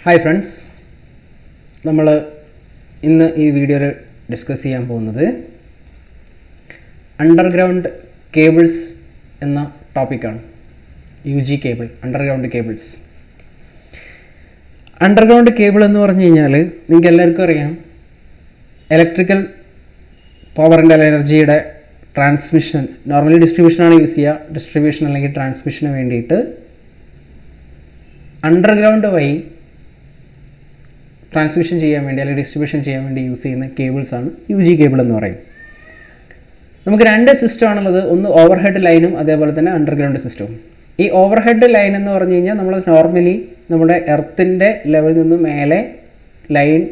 Hi friends, നമ്മൾ ഇന്ന് ഈ വീഡിയോയിൽ ഡിസ്കസ് ചെയ്യാൻ പോകുന്നത് അണ്ടർഗ്രൗണ്ട് കേബിൾസ് എന്ന ടോപ്പിക്കാണ്. UG cable, underground cables. Underground cable എന്ന് പറഞ്ഞു കഴിഞ്ഞാൽ നിങ്ങൾക്ക് എല്ലാവർക്കും അറിയാം, ഇലക്ട്രിക്കൽ പവറിൻ്റെ എനർജിയുടെ ട്രാൻസ്മിഷൻ, നോർമലി ഡിസ്ട്രിബ്യൂഷനാണ് യൂസ് ചെയ്യുക. ഡിസ്ട്രിബ്യൂഷൻ അല്ലെങ്കിൽ ട്രാൻസ്മിഷന് വേണ്ടിയിട്ട് അണ്ടർഗ്രൗണ്ട് വഴി ട്രാൻസ്മിഷൻ ചെയ്യാൻ വേണ്ടി അല്ലെങ്കിൽ ഡിസ്ട്രിബ്യൂഷൻ ചെയ്യാൻ വേണ്ടി യൂസ് ചെയ്യുന്ന കേബിൾസാണ് UG കേബിൾ എന്ന് പറയും. നമുക്ക് രണ്ട് സിസ്റ്റമാണുള്ളത്, ഒന്ന് ഓവർ ഹെഡ് ലൈനും അതേപോലെ തന്നെ അണ്ടർഗ്രൗണ്ട് സിസ്റ്റവും. ഈ ഓവർ ഹെഡ് ലൈൻ എന്ന് പറഞ്ഞു കഴിഞ്ഞാൽ നമ്മൾ നോർമലി നമ്മുടെ എർത്തിൻ്റെ ലെവലിൽ നിന്ന് മേലെ ലൈൻ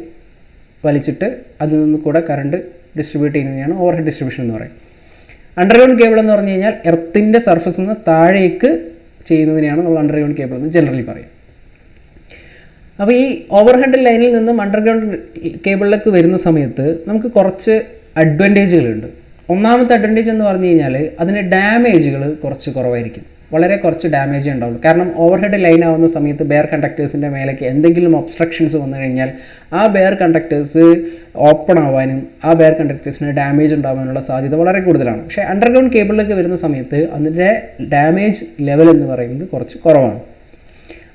വലിച്ചിട്ട് അതിൽ നിന്ന് കൂടെ കറണ്ട് ഡിസ്ട്രിബ്യൂട്ട് ചെയ്യുന്നതിനാണ് ഓവർ ഹെഡ് ഡിസ്ട്രിബ്യൂഷൻ എന്ന് പറയും. അണ്ടർഗ്രൗണ്ട് കേബിൾ എന്ന് പറഞ്ഞു കഴിഞ്ഞാൽ എർത്തിൻ്റെ സർഫസിൽ നിന്ന് താഴേക്ക് ചെയ്യുന്നതിനെയാണ് നമ്മൾ അണ്ടർഗ്രൗണ്ട് കേബിൾ എന്ന് ജനറലി പറയും. അപ്പോൾ ഈ ഓവർ ഹെഡ് ലൈനിൽ നിന്നും അണ്ടർഗ്രൗണ്ട് കേബിളിലേക്ക് വരുന്ന സമയത്ത് നമുക്ക് കുറച്ച് അഡ്വാൻറ്റേജുകളുണ്ട്. ഒന്നാമത്തെ അഡ്വാൻറ്റേജ് എന്ന് പറഞ്ഞു കഴിഞ്ഞാൽ അതിന് ഡാമേജുകൾ കുറച്ച് കുറവായിരിക്കും, വളരെ കുറച്ച് ഡാമേജ് ഉണ്ടാവുള്ളൂ. കാരണം ഓവർ ഹെഡ് ലൈൻ ആവുന്ന സമയത്ത് ബെയർ കണ്ടക്ടേഴ്സിൻ്റെ മേലേക്ക് എന്തെങ്കിലും ഒബ്സ്ട്രക്ഷൻസ് വന്നു കഴിഞ്ഞാൽ ആ ബെയർ കണ്ടക്ടേഴ്സ് ഓപ്പൺ ആവാനും ആ ബെയർ കണ്ടക്ടേഴ്സിന് ഡാമേജ് ഉണ്ടാവാനുള്ള സാധ്യത വളരെ കൂടുതലാണ്. പക്ഷേ അണ്ടർഗ്രൗണ്ട് കേബിളിലേക്ക് വരുന്ന സമയത്ത് അതിൻ്റെ ഡാമേജ് ലെവൽ എന്ന് പറയുന്നത് കുറച്ച് കുറവാണ്.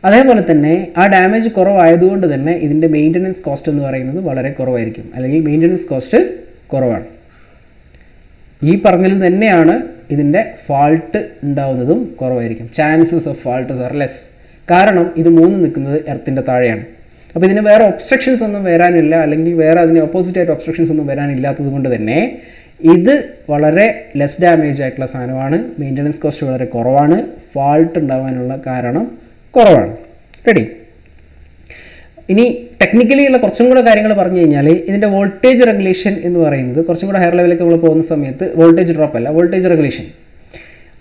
അതേപോലെ തന്നെ ആ ഡാമേജ് കുറവായതുകൊണ്ട് തന്നെ ഇതിൻ്റെ മെയിൻ്റനൻസ് കോസ്റ്റ് എന്ന് പറയുന്നത് വളരെ കുറവായിരിക്കും, അല്ലെങ്കിൽ മെയിൻ്റനൻസ് കോസ്റ്റ് കുറവാണ്. ഈ പറഞ്ഞതിൽ തന്നെയാണ് ഇതിൻ്റെ ഫാൾട്ട് ഉണ്ടാവുന്നതും കുറവായിരിക്കും. Chances of faults are less. കാരണം ഇത് നിൽക്കുന്നത് എർത്തിൻ്റെ താഴെയാണ്. അപ്പോൾ ഇതിന് വേറെ ഒബ്സ്ട്രക്ഷൻസ് ഒന്നും വരാനില്ല, അല്ലെങ്കിൽ വേറെ അതിന് ഓപ്പോസിറ്റായിട്ട് ഒബ്സ്ട്രക്ഷൻസ് ഒന്നും വരാനില്ലാത്തത് കൊണ്ട് തന്നെ ഇത് വളരെ ലെസ് ഡാമേജ് ആയിട്ടുള്ള സാധനമാണ്. മെയിൻ്റനൻസ് കോസ്റ്റ് വളരെ കുറവാണ്. ഫാൾട്ട് ഉണ്ടാവാനുള്ള കാരണം കുറവാണ്. റെഡി. ഇനി ടെക്നിക്കലി ഉള്ള കുറച്ചും കൂടെ കാര്യങ്ങൾ പറഞ്ഞു കഴിഞ്ഞാൽ ഇതിൻ്റെ വോൾട്ടേജ് റെഗുലേഷൻ എന്ന് പറയുന്നത് കുറച്ചും കൂടെ ഹയർ ലെവലിലേക്ക് നമ്മൾ പോകുന്ന സമയത്ത് വോൾട്ടേജ് ഡ്രോപ്പ് അല്ല, വോൾട്ടേജ് റെഗുലേഷൻ.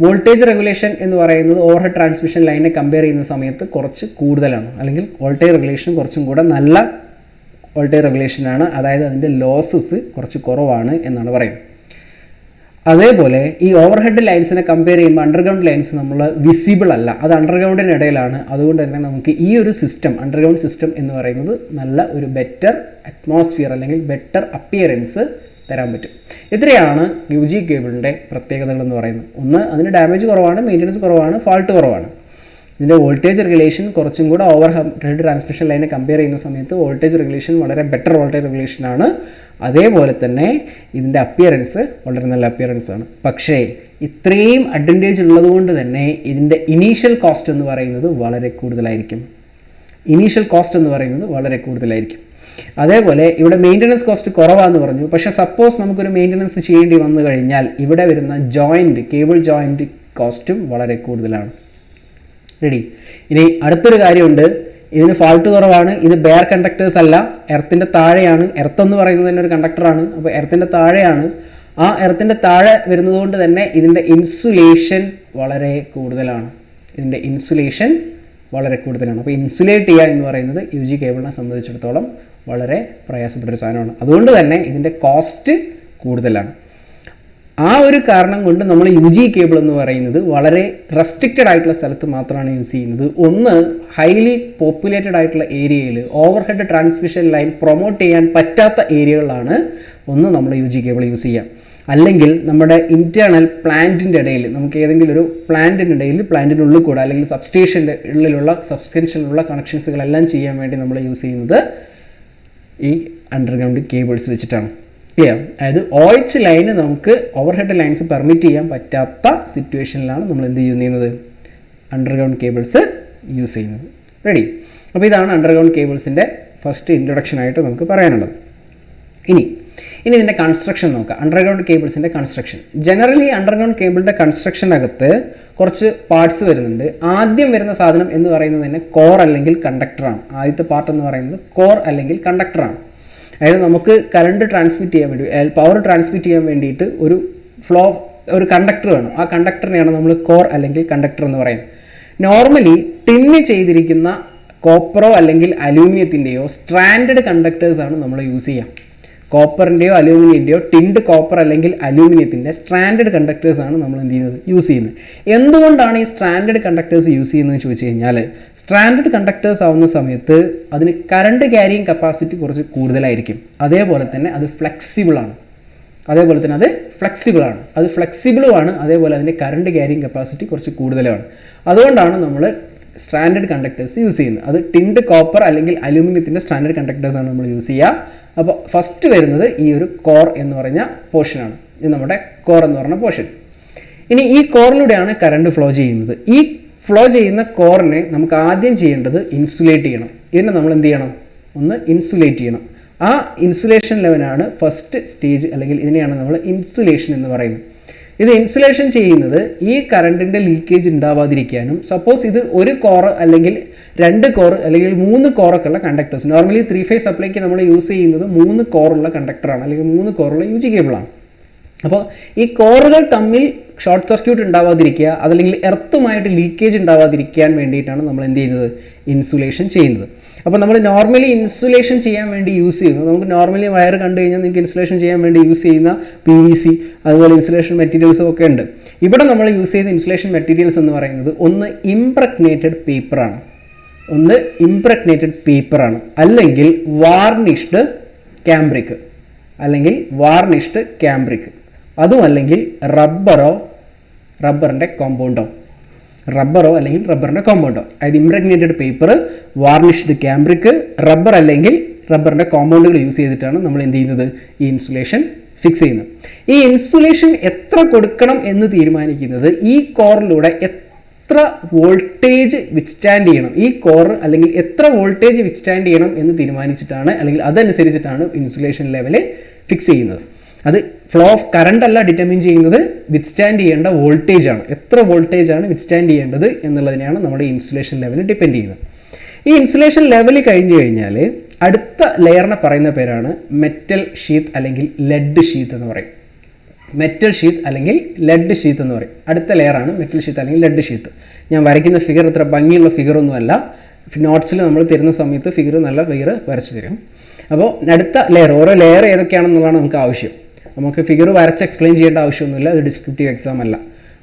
വോൾട്ടേജ് റെഗുലേഷൻ എന്ന് പറയുന്നത് ഓവർ ഹെഡ് ട്രാൻസ്മിഷൻ ലൈനെ കമ്പയർ ചെയ്യുന്ന സമയത്ത് കുറച്ച് കൂടുതലാണ്, അല്ലെങ്കിൽ വോൾട്ടേജ് റെഗുലേഷൻ കുറച്ചും കൂടെ നല്ല വോൾട്ടേജ് റെഗുലേഷനാണ്. അതായത് അതിൻ്റെ ലോസസ് കുറച്ച് കുറവാണ് എന്നാണ് പറയുന്നത്. അതേപോലെ ഈ ഓവർ ഹെഡ് ലൈൻസിനെ കമ്പയർ ചെയ്യുമ്പോൾ അണ്ടർഗ്രൗണ്ട് ലൈൻസ് നമ്മൾ വിസിബിൾ അല്ല, അത് അണ്ടർഗ്രൗണ്ടിനിടയിലാണ്. അതുകൊണ്ട് തന്നെ നമുക്ക് ഈ ഒരു സിസ്റ്റം, അണ്ടർഗ്രൗണ്ട് സിസ്റ്റം എന്ന് പറയുന്നത് നല്ല ഒരു ബെറ്റർ അറ്റ്മോസ്ഫിയർ അല്ലെങ്കിൽ ബെറ്റർ അപ്പിയറൻസ് തരാൻ പറ്റും. ഇത്രയാണ് UG കേബിളിൻ്റെ പ്രത്യേകതകൾ എന്ന് പറയുന്നത്. ഒന്ന്, അതിന് ഡാമേജ് കുറവാണ്, മെയിൻ്റനൻസ് കുറവാണ്, ഫാൾട്ട് കുറവാണ്. ഇതിൻ്റെ വോൾട്ടേജ് റെഗുലേഷൻ കുറച്ചും കൂടെ ഓവർ ഹെഡ് ട്രാൻസ്മിഷൻ ലൈനെ കമ്പയർ ചെയ്യുന്ന സമയത്ത് വോൾട്ടേജ് റെഗുലേഷൻ വളരെ ബെറ്റർ വോൾട്ടേജ് റെഗുലേഷനാണ്. അതേപോലെ തന്നെ ഇതിൻ്റെ അപ്പിയറൻസ് വളരെ നല്ല അപ്പിയറൻസ് ആണ്. പക്ഷേ ഇത്രയും അഡ്വാൻറ്റേജ് ഉള്ളതുകൊണ്ട് തന്നെ ഇതിൻ്റെ ഇനീഷ്യൽ കോസ്റ്റ് എന്ന് പറയുന്നത് വളരെ കൂടുതലായിരിക്കും. അതേപോലെ ഇവിടെ മെയിൻ്റനൻസ് കോസ്റ്റ് കുറവാണെന്ന് പറഞ്ഞു. പക്ഷേ സപ്പോസ് നമുക്കൊരു മെയിൻ്റനൻസ് ചെയ്യേണ്ടി വന്നു കഴിഞ്ഞാൽ ഇവിടെ വരുന്ന കേബിൾ ജോയിൻറ്റ് കോസ്റ്റും വളരെ കൂടുതലാണ്. റെഡി. ഇനി അടുത്തൊരു കാര്യമുണ്ട്, ഇതിന് ഫാൾട്ട് കുറവാണ്. ഇത് ബെയർ കണ്ടക്ടേഴ്സ് അല്ല, എർത്തിൻ്റെ താഴെയാണ്. എർത്ത് എന്ന് പറയുന്നത് തന്നെ ഒരു കണ്ടക്ടറാണ്. അപ്പോൾ എർത്തിൻ്റെ താഴെയാണ്. ആ എർത്തിൻ്റെ താഴെ വരുന്നതുകൊണ്ട് തന്നെ ഇതിൻ്റെ ഇൻസുലേഷൻ വളരെ കൂടുതലാണ്. അപ്പോൾ ഇൻസുലേറ്റ് ചെയ്യുക എന്ന് പറയുന്നത് UG കേബിളിനെ സംബന്ധിച്ചിടത്തോളം വളരെ പ്രയാസപ്പെട്ടൊരു സാധനമാണ്. അതുകൊണ്ട് തന്നെ ഇതിൻ്റെ കോസ്റ്റ് കൂടുതലാണ്. ആ ഒരു കാരണം കൊണ്ട് നമ്മൾ UG കേബിൾ എന്ന് പറയുന്നത് വളരെ റെസ്ട്രിക്റ്റഡ് ആയിട്ടുള്ള സ്ഥലത്ത് മാത്രമാണ് യൂസ് ചെയ്യുന്നത്. ഒന്ന്, ഹൈലി പോപ്പുലേറ്റഡ് ആയിട്ടുള്ള ഏരിയയിൽ over head transmission line promote ചെയ്യാൻ പറ്റാത്ത ഏരിയകളിലാണ് ഒന്ന് നമ്മൾ UG കേബിൾ യൂസ് ചെയ്യാം. അല്ലെങ്കിൽ നമ്മുടെ ഇൻറ്റേർണൽ പ്ലാന്റിൻ്റെ ഇടയിൽ, നമുക്ക് ഏതെങ്കിലും ഒരു പ്ലാന്റിനുള്ളിൽ കൂടെ അല്ലെങ്കിൽ സബ്സ്റ്റേഷനിലുള്ള കണക്ഷൻസുകളെല്ലാം ചെയ്യാൻ വേണ്ടി നമ്മൾ യൂസ് ചെയ്യുന്നത് ഈ അണ്ടർഗ്രൗണ്ട് കേബിൾസ് വെച്ചിട്ടാണ്. ക്ലിയർ? അതായത് OH ലൈന് നമുക്ക് ഓവർ ഹെഡ് ലൈൻസ് പെർമിറ്റ് ചെയ്യാൻ പറ്റാത്ത സിറ്റുവേഷനിലാണ് നമ്മൾ എന്ത് ചെയ്യുന്നത്, അണ്ടർഗ്രൗണ്ട് കേബിൾസ് യൂസ് ചെയ്യുന്നത്. റെഡി. അപ്പോൾ ഇതാണ് അണ്ടർഗ്രൗണ്ട് കേബിൾസിൻ്റെ ഫസ്റ്റ് ഇൻട്രൊഡക്ഷൻ ആയിട്ട് നമുക്ക് പറയാനുള്ളത്. ഇനി ഇതിൻ്റെ കൺസ്ട്രക്ഷൻ നോക്കാം. അണ്ടർഗ്രൗണ്ട് കേബിൾസിൻ്റെ കൺസ്ട്രക്ഷൻ. ജനറലി അണ്ടർഗ്രൗണ്ട് കേബിളിൻ്റെ കൺസ്ട്രക്ഷനകത്ത് കുറച്ച് പാർട്സ് വരുന്നുണ്ട്. ആദ്യം വരുന്ന സാധനം എന്ന് പറയുന്നത് തന്നെ കോർ അല്ലെങ്കിൽ കണ്ടക്ടറാണ്. ആദ്യത്തെ പാർട്ട് എന്ന് പറയുന്നത് കോർ അല്ലെങ്കിൽ കണ്ടക്ടറാണ്. അതായത് നമുക്ക് കറണ്ട് ട്രാൻസ്മിറ്റ് ചെയ്യാൻ വേണ്ടി, പവർ ട്രാൻസ്മിറ്റ് ചെയ്യാൻ വേണ്ടിയിട്ട് ഒരു കണ്ടക്ടർ വേണം. ആ കണ്ടക്ടറിനെയാണ് നമ്മൾ കോർ അല്ലെങ്കിൽ കണ്ടക്ടർ എന്ന് പറയുന്നത്. നോർമലി ടിന്ന് ചെയ്തിരിക്കുന്ന കോപ്പറോ അല്ലെങ്കിൽ അലൂമിനിയത്തിൻ്റെയോ സ്ട്രാൻഡഡ് കണ്ടക്ടേഴ്സാണ് നമ്മൾ യൂസ് ചെയ്യുക. കോപ്പറിൻ്റെയോ അലൂമിനിയൻ്റെയോ ടിൻഡ് കോപ്പർ അല്ലെങ്കിൽ അലൂമിനിയത്തിൻ്റെ സ്ട്രാൻഡഡ് കണ്ടക്ടേഴ്സാണ് നമ്മൾ യൂസ് ചെയ്യുന്നത്. എന്തുകൊണ്ടാണ് ഈ സ്ട്രാൻഡഡ് കണ്ടക്ടേഴ്സ് യൂസ് ചെയ്യുന്നതെന്ന് ചോദിച്ചു കഴിഞ്ഞാൽ, സ്ട്രാൻഡഡ് കണ്ടക്ടേഴ്സ് ആവുന്ന സമയത്ത് അതിന് കറണ്ട് ക്യാരിയിങ് കപ്പാസിറ്റി കുറച്ച് കൂടുതലായിരിക്കും. അതേപോലെ തന്നെ അത് ഫ്ലെക്സിബിളാണ്. അത് ഫ്ലെക്സിബിളുമാണ്. അതേപോലെ അതിൻ്റെ കറണ്ട് ക്യാരിയിങ് കപ്പാസിറ്റി കുറച്ച് കൂടുതലാണ്. അതുകൊണ്ടാണ് നമ്മൾ സ്ട്രാൻഡഡ് കണ്ടക്ടേഴ്സ് യൂസ് ചെയ്യുന്നത്. അത് ടിൻഡ് കോപ്പർ അല്ലെങ്കിൽ അലൂമിനിയത്തിൻ്റെ സ്റ്റാൻഡേർഡ് കണ്ടക്ടേഴ്സാണ് നമ്മൾ യൂസ് ചെയ്യുക. അപ്പോൾ ഫസ്റ്റ് വരുന്നത് ഈ ഒരു കോർ എന്ന് പറഞ്ഞ പോർഷനാണ്. ഇത് നമ്മുടെ കോർ എന്ന് പറഞ്ഞ പോർഷൻ. ഇനി ഈ കോറിലൂടെയാണ് കറണ്ട് ഫ്ലോ ചെയ്യുന്നത്. ഈ ഫ്ലോ ചെയ്യുന്ന കോറിനെ നമുക്ക് ആദ്യം ചെയ്യേണ്ടത് ഇൻസുലേറ്റ് ചെയ്യണം. ഇതിനെ നമ്മൾ എന്ത് ചെയ്യണം? ഒന്ന് ഇൻസുലേറ്റ് ചെയ്യണം. ആ ഇൻസുലേഷൻ ലെവലാണ് ഫസ്റ്റ് സ്റ്റേജ്, അല്ലെങ്കിൽ ഇതിനെയാണ് നമ്മൾ ഇൻസുലേഷൻ എന്ന് പറയുന്നത്. ഇത് ഇൻസുലേഷൻ ചെയ്യുന്നത് ഈ കറണ്ടിൻ്റെ ലീക്കേജ് ഉണ്ടാവാതിരിക്കാനും, സപ്പോസ് ഇത് ഒരു കോർ അല്ലെങ്കിൽ 2 കോർ അല്ലെങ്കിൽ 3 കോറൊക്കെ ഉള്ള കണ്ടക്ടേഴ്സ്, നോർമലി 3 ഫേസ് സപ്ലൈക്ക് നമ്മൾ യൂസ് ചെയ്യുന്നത് 3 കോറുള്ള കണ്ടക്ടറാണ് അല്ലെങ്കിൽ 3 കോറുള്ള UG കേബിളാണ്. അപ്പോൾ ഈ കോറുകൾ തമ്മിൽ ഷോർട്ട് സർക്യൂട്ട് ഉണ്ടാവാതിരിക്കുക, അതല്ലെങ്കിൽ എർത്തുമായിട്ട് ലീക്കേജ് ഉണ്ടാവാതിരിക്കാൻ വേണ്ടിയിട്ടാണ് നമ്മൾ എന്ത് ചെയ്യുന്നത്? ഇൻസുലേഷൻ ചെയ്യുന്നത്. അപ്പോൾ നമ്മൾ നോർമലി ഇൻസുലേഷൻ ചെയ്യാൻ വേണ്ടി യൂസ് ചെയ്യുന്നത്, നമുക്ക് നോർമലി വയർ കണ്ടു കഴിഞ്ഞാൽ നിങ്ങൾക്ക് ഇൻസുലേഷൻ ചെയ്യാൻ വേണ്ടി യൂസ് ചെയ്യുന്ന PVC അതുപോലെ ഇൻസുലേഷൻ മെറ്റീരിയൽസും ഒക്കെ ഉണ്ട്. ഇവിടെ നമ്മൾ യൂസ് ചെയ്യുന്ന ഇൻസുലേഷൻ മെറ്റീരിയൽസ് എന്ന് പറയുന്നത് ഒന്ന് ഇംപ്രഗ്നേറ്റഡ് പേപ്പറാണ്, അല്ലെങ്കിൽ വാർണിഷ്ഡ് ക്യാമ്പ്രിക്, അതും അല്ലെങ്കിൽ റബ്ബറിൻ്റെ കോമ്പൗണ്ടോ, അതായത് ഇംപ്രഗ്നേറ്റഡ് പേപ്പർ, വാർണിഷ്ഡ് ക്യാമ്പ്രിക്, റബ്ബർ അല്ലെങ്കിൽ റബ്ബറിൻ്റെ കോമ്പൗണ്ടുകൾ യൂസ് ചെയ്തിട്ടാണ് നമ്മൾ എന്ത് ചെയ്യുന്നത്? ഈ ഇൻസുലേഷൻ ഫിക്സ് ചെയ്യുന്നത്. ഈ ഇൻസുലേഷൻ എത്ര കൊടുക്കണം എന്ന് തീരുമാനിക്കുന്നത് ഈ കോറിലൂടെ എത്ര വോൾട്ടേജ് വിത്ത്സ്റ്റാൻഡ് ചെയ്യണം, ഈ കോർ അല്ലെങ്കിൽ എത്ര വോൾട്ടേജ് വിത്ത്സ്റ്റാൻഡ് ചെയ്യണം എന്ന് തീരുമാനിച്ചിട്ടാണ്, അല്ലെങ്കിൽ അതനുസരിച്ചിട്ടാണ് ഇൻസുലേഷൻ ലെവൽ ഫിക്സ് ചെയ്യുന്നത്. അത് ഫ്ലോ ഓഫ് കറണ്ട് അല്ല ഡിറ്റർമിൻ ചെയ്യുന്നത്, വിത്ത്സ്റ്റാൻഡ് ചെയ്യേണ്ട വോൾട്ടേജ് ആണ്. എത്ര വോൾട്ടേജ് ആണ് വിത്ത്സ്റ്റാൻഡ് ചെയ്യേണ്ടത് എന്നുള്ളതിനെയാണ് നമ്മുടെ ഇൻസുലേഷൻ ലെവൽ ഡിപ്പെൻഡ് ചെയ്യുന്നത്. ഈ ഇൻസുലേഷൻ ലെവൽ കഴിഞ്ഞു കഴിഞ്ഞാൽ അടുത്ത ലെയറിനെ പറയുന്ന പേരാണ് മെറ്റൽ ഷീത്ത് അല്ലെങ്കിൽ ലെഡ് ഷീത്ത് എന്ന് പറയും. അടുത്ത ലെയറാണ് മെറ്റൽ ഷീത്ത് അല്ലെങ്കിൽ ലെഡ് ഷീത്ത്. ഞാൻ വരയ്ക്കുന്ന ഫിഗർ ഇത്ര ഭംഗിയുള്ള ഫിഗറൊന്നുമല്ല, നോട്ട്സിൽ നമ്മൾ തരുന്ന സമയത്ത് നല്ല ഫിഗർ വരച്ചു തരും. അപ്പോൾ അടുത്ത ലെയർ, ഓരോ ലെയർ ഏതൊക്കെയാണെന്നുള്ളതാണ് നമുക്ക് ആവശ്യം. നമുക്ക് ഫിഗർ വരച്ച് എക്സ്പ്ലെയിൻ ചെയ്യേണ്ട ആവശ്യമൊന്നുമില്ല, അത് ഡിസ്ക്രിപ്റ്റീവ് എക്സാം അല്ല.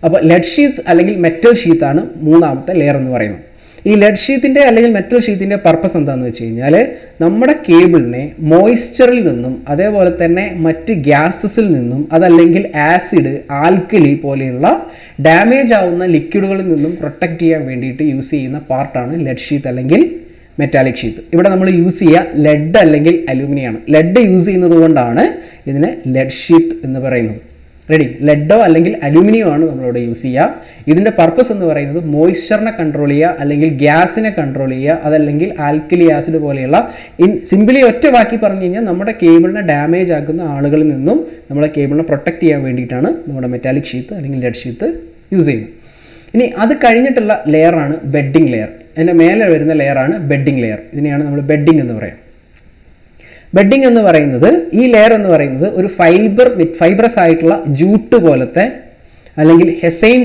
അപ്പോൾ ലെഡ് ഷീത്ത് അല്ലെങ്കിൽ മെറ്റൽ ഷീത്താണ് മൂന്നാമത്തെ ലെയർ എന്ന് പറയുന്നത്. ഈ ലെഡ് ഷീത്തിൻ്റെ അല്ലെങ്കിൽ മെറ്റൽ ഷീത്തിൻ്റെ പർപ്പസ് എന്താണെന്ന് വെച്ച് കഴിഞ്ഞാൽ നമ്മുടെ കേബിളിനെ മോയ്സ്ചറിൽ നിന്നും അതേപോലെ തന്നെ മറ്റ് ഗ്യാസസിൽ നിന്നും അതല്ലെങ്കിൽ ആസിഡ്, ആൽക്കലി പോലെയുള്ള ഡാമേജ് ആവുന്ന ലിക്വിഡുകളിൽ നിന്നും പ്രൊട്ടക്റ്റ് ചെയ്യാൻ വേണ്ടിയിട്ട് യൂസ് ചെയ്യുന്ന പാർട്ടാണ് ലെഡ് ഷീത്ത് അല്ലെങ്കിൽ മെറ്റാലിക് ഷീത്ത്. ഇവിടെ നമ്മൾ യൂസ് ചെയ്യുക ലെഡ് അല്ലെങ്കിൽ അലൂമിനിയാണ്. ലെഡ് യൂസ് ചെയ്യുന്നത് കൊണ്ടാണ് ഇതിനെ ലെഡ് ഷീത്ത് എന്ന് പറയുന്നത്. റെഡി? ലെഡോ അല്ലെങ്കിൽ അലൂമിനിയോ ആണ് നമ്മളിവിടെ യൂസ് ചെയ്യുക. ഇതിൻ്റെ പർപ്പസ് എന്ന് പറയുന്നത് മോയ്സ്ചറിനെ കൺട്രോൾ ചെയ്യുക, അല്ലെങ്കിൽ ഗ്യാസിനെ കൺട്രോൾ ചെയ്യുക, അതല്ലെങ്കിൽ ആൽക്കലി ആസിഡ് പോലെയുള്ള സിംപിളി ഒറ്റ വാക്കി പറഞ്ഞു കഴിഞ്ഞാൽ നമ്മുടെ കേബിളിനെ ഡാമേജ് ആക്കുന്ന ആളുകളിൽ നിന്നും നമ്മുടെ കേബിളിനെ പ്രൊട്ടക്റ്റ് ചെയ്യാൻ വേണ്ടിയിട്ടാണ് നമ്മുടെ മെറ്റാലിക് ഷീത്ത് അല്ലെങ്കിൽ ലെഡ് ഷീത്ത് യൂസ് ചെയ്യുന്നത്. ഇനി അത് കഴിഞ്ഞിട്ടുള്ള ലെയറാണ് ബെഡിങ് ലെയർ. അതിൻ്റെ മേലെ വരുന്ന ലെയറാണ് ബെഡിങ് ലെയർ. ഇതിനെയാണ് നമ്മൾ ബെഡിങ് എന്ന് പറയുക. ബെഡിങ് എന്ന് പറയുന്നത്, ഈ ലെയർ എന്ന് പറയുന്നത് ഒരു ഫൈബ്രസ് ആയിട്ടുള്ള ജൂട്ട് പോലത്തെ അല്ലെങ്കിൽ ഹെസൈൻ